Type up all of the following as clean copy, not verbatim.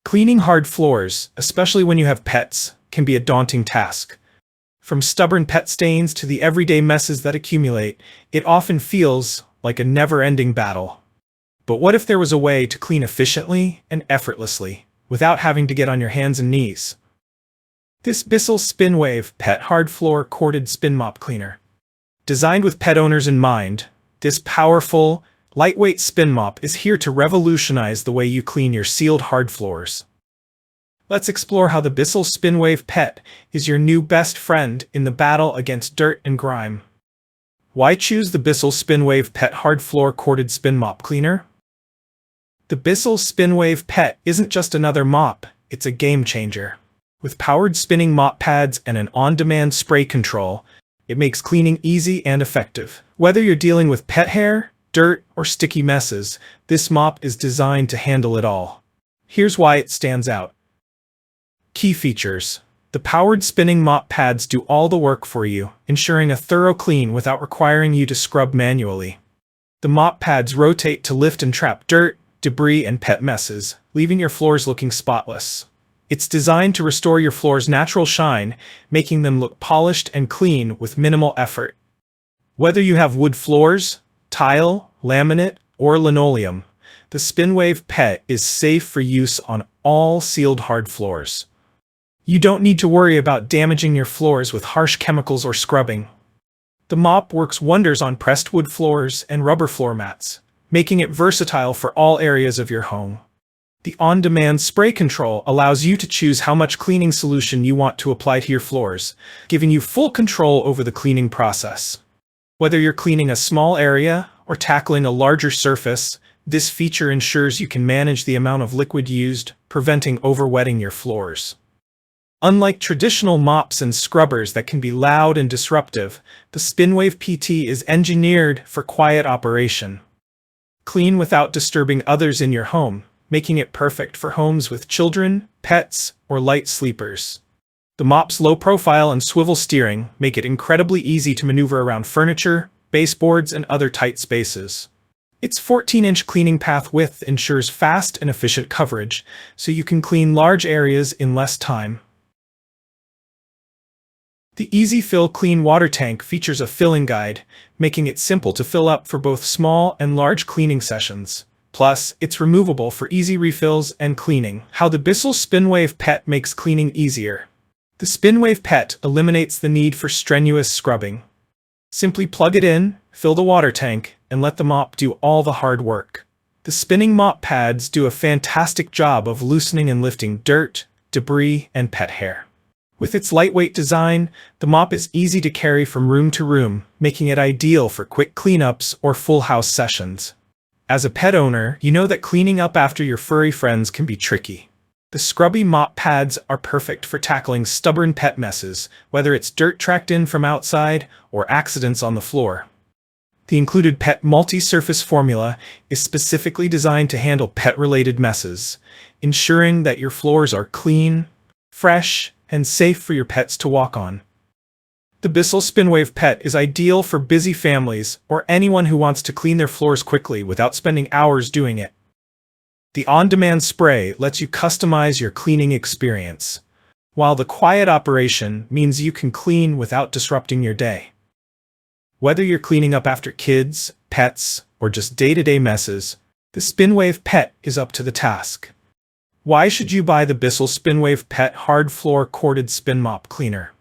Cleaning hard floors, especially when you have pets, can be a daunting task. From stubborn pet stains to the everyday messes that accumulate, it often feels like a never-ending battle. But what if there was a way to clean efficiently and effortlessly, without having to get on your hands and knees? This Bissell SpinWave PET Hard Floor Corded Spin Mop Cleaner. Designed with pet owners in mind, this powerful, lightweight spin mop is here to revolutionize the way you clean your sealed hard floors. Let's explore how the Bissell SpinWave PET is your new best friend in the battle against dirt and grime. Why choose the Bissell SpinWave PET Hard Floor Corded Spin Mop Cleaner? The Bissell SpinWave PET isn't just another mop, it's a game changer. With powered spinning mop pads and an on-demand spray control, it makes cleaning easy and effective. Whether you're dealing with pet hair, dirt, or sticky messes, this mop is designed to handle it all. Here's why it stands out. Key features. The powered spinning mop pads do all the work for you, ensuring a thorough clean without requiring you to scrub manually. The mop pads rotate to lift and trap dirt, debris, and pet messes, leaving your floors looking spotless. It's designed to restore your floor's natural shine, making them look polished and clean with minimal effort. Whether you have wood floors, tile, laminate, or linoleum, the SpinWave PET is safe for use on all sealed hard floors. You don't need to worry about damaging your floors with harsh chemicals or scrubbing. The mop works wonders on pressed wood floors and rubber floor mats, making it versatile for all areas of your home. The on-demand spray control allows you to choose how much cleaning solution you want to apply to your floors, giving you full control over the cleaning process. Whether you're cleaning a small area or tackling a larger surface, this feature ensures you can manage the amount of liquid used, preventing overwetting your floors. Unlike traditional mops and scrubbers that can be loud and disruptive, the SpinWave PET is engineered for quiet operation. Clean without disturbing others in your home, making it perfect for homes with children, pets, or light sleepers. The mop's low profile and swivel steering make it incredibly easy to maneuver around furniture, baseboards, and other tight spaces. Its 14-inch cleaning path width ensures fast and efficient coverage, so you can clean large areas in less time. The Easy Fill Clean Water Tank features a filling guide, making it simple to fill up for both small and large cleaning sessions. Plus, it's removable for easy refills and cleaning. How the Bissell SpinWave PET makes cleaning easier. The SpinWave PET eliminates the need for strenuous scrubbing. Simply plug it in, fill the water tank, and let the mop do all the hard work. The spinning mop pads do a fantastic job of loosening and lifting dirt, debris, and pet hair. With its lightweight design, the mop is easy to carry from room to room, making it ideal for quick cleanups or full house sessions. As a pet owner, you know that cleaning up after your furry friends can be tricky. The scrubby mop pads are perfect for tackling stubborn pet messes, whether it's dirt tracked in from outside or accidents on the floor. The included PET multi-surface formula is specifically designed to handle pet-related messes, ensuring that your floors are clean, fresh, and safe for your pets to walk on. The Bissell SpinWave PET is ideal for busy families or anyone who wants to clean their floors quickly without spending hours doing it. The on-demand spray lets you customize your cleaning experience, while the quiet operation means you can clean without disrupting your day. Whether you're cleaning up after kids, pets, or just day-to-day messes, the SpinWave PET is up to the task. Why should you buy the Bissell SpinWave PET Hard Floor Corded Spin Mop Cleaner?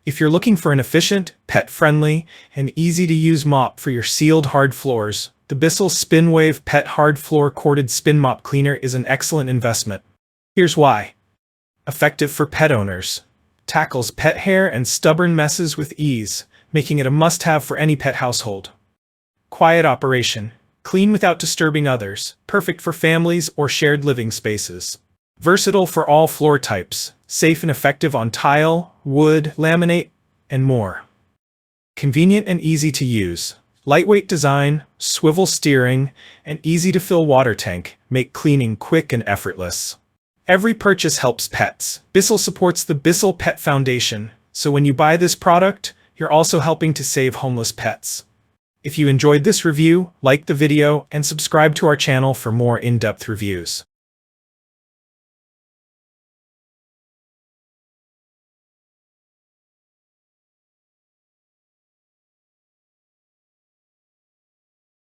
If you're looking for an efficient, pet-friendly, and easy-to-use mop for your sealed hard floors, the Bissell SpinWave PET Hard Floor Corded Spin Mop Cleaner is an excellent investment. Here's why. Effective for pet owners. Tackles pet hair and stubborn messes with ease, making it a must-have for any pet household. Quiet operation. Clean without disturbing others, perfect for families or shared living spaces. Versatile for all floor types, safe and effective on tile, wood, laminate, and more. Convenient and easy to use. Lightweight design, swivel steering, and easy-to-fill water tank make cleaning quick and effortless. Every purchase helps pets. Bissell supports the Bissell Pet Foundation, so when you buy this product, you're also helping to save homeless pets. If you enjoyed this review, like the video and subscribe to our channel for more in-depth reviews.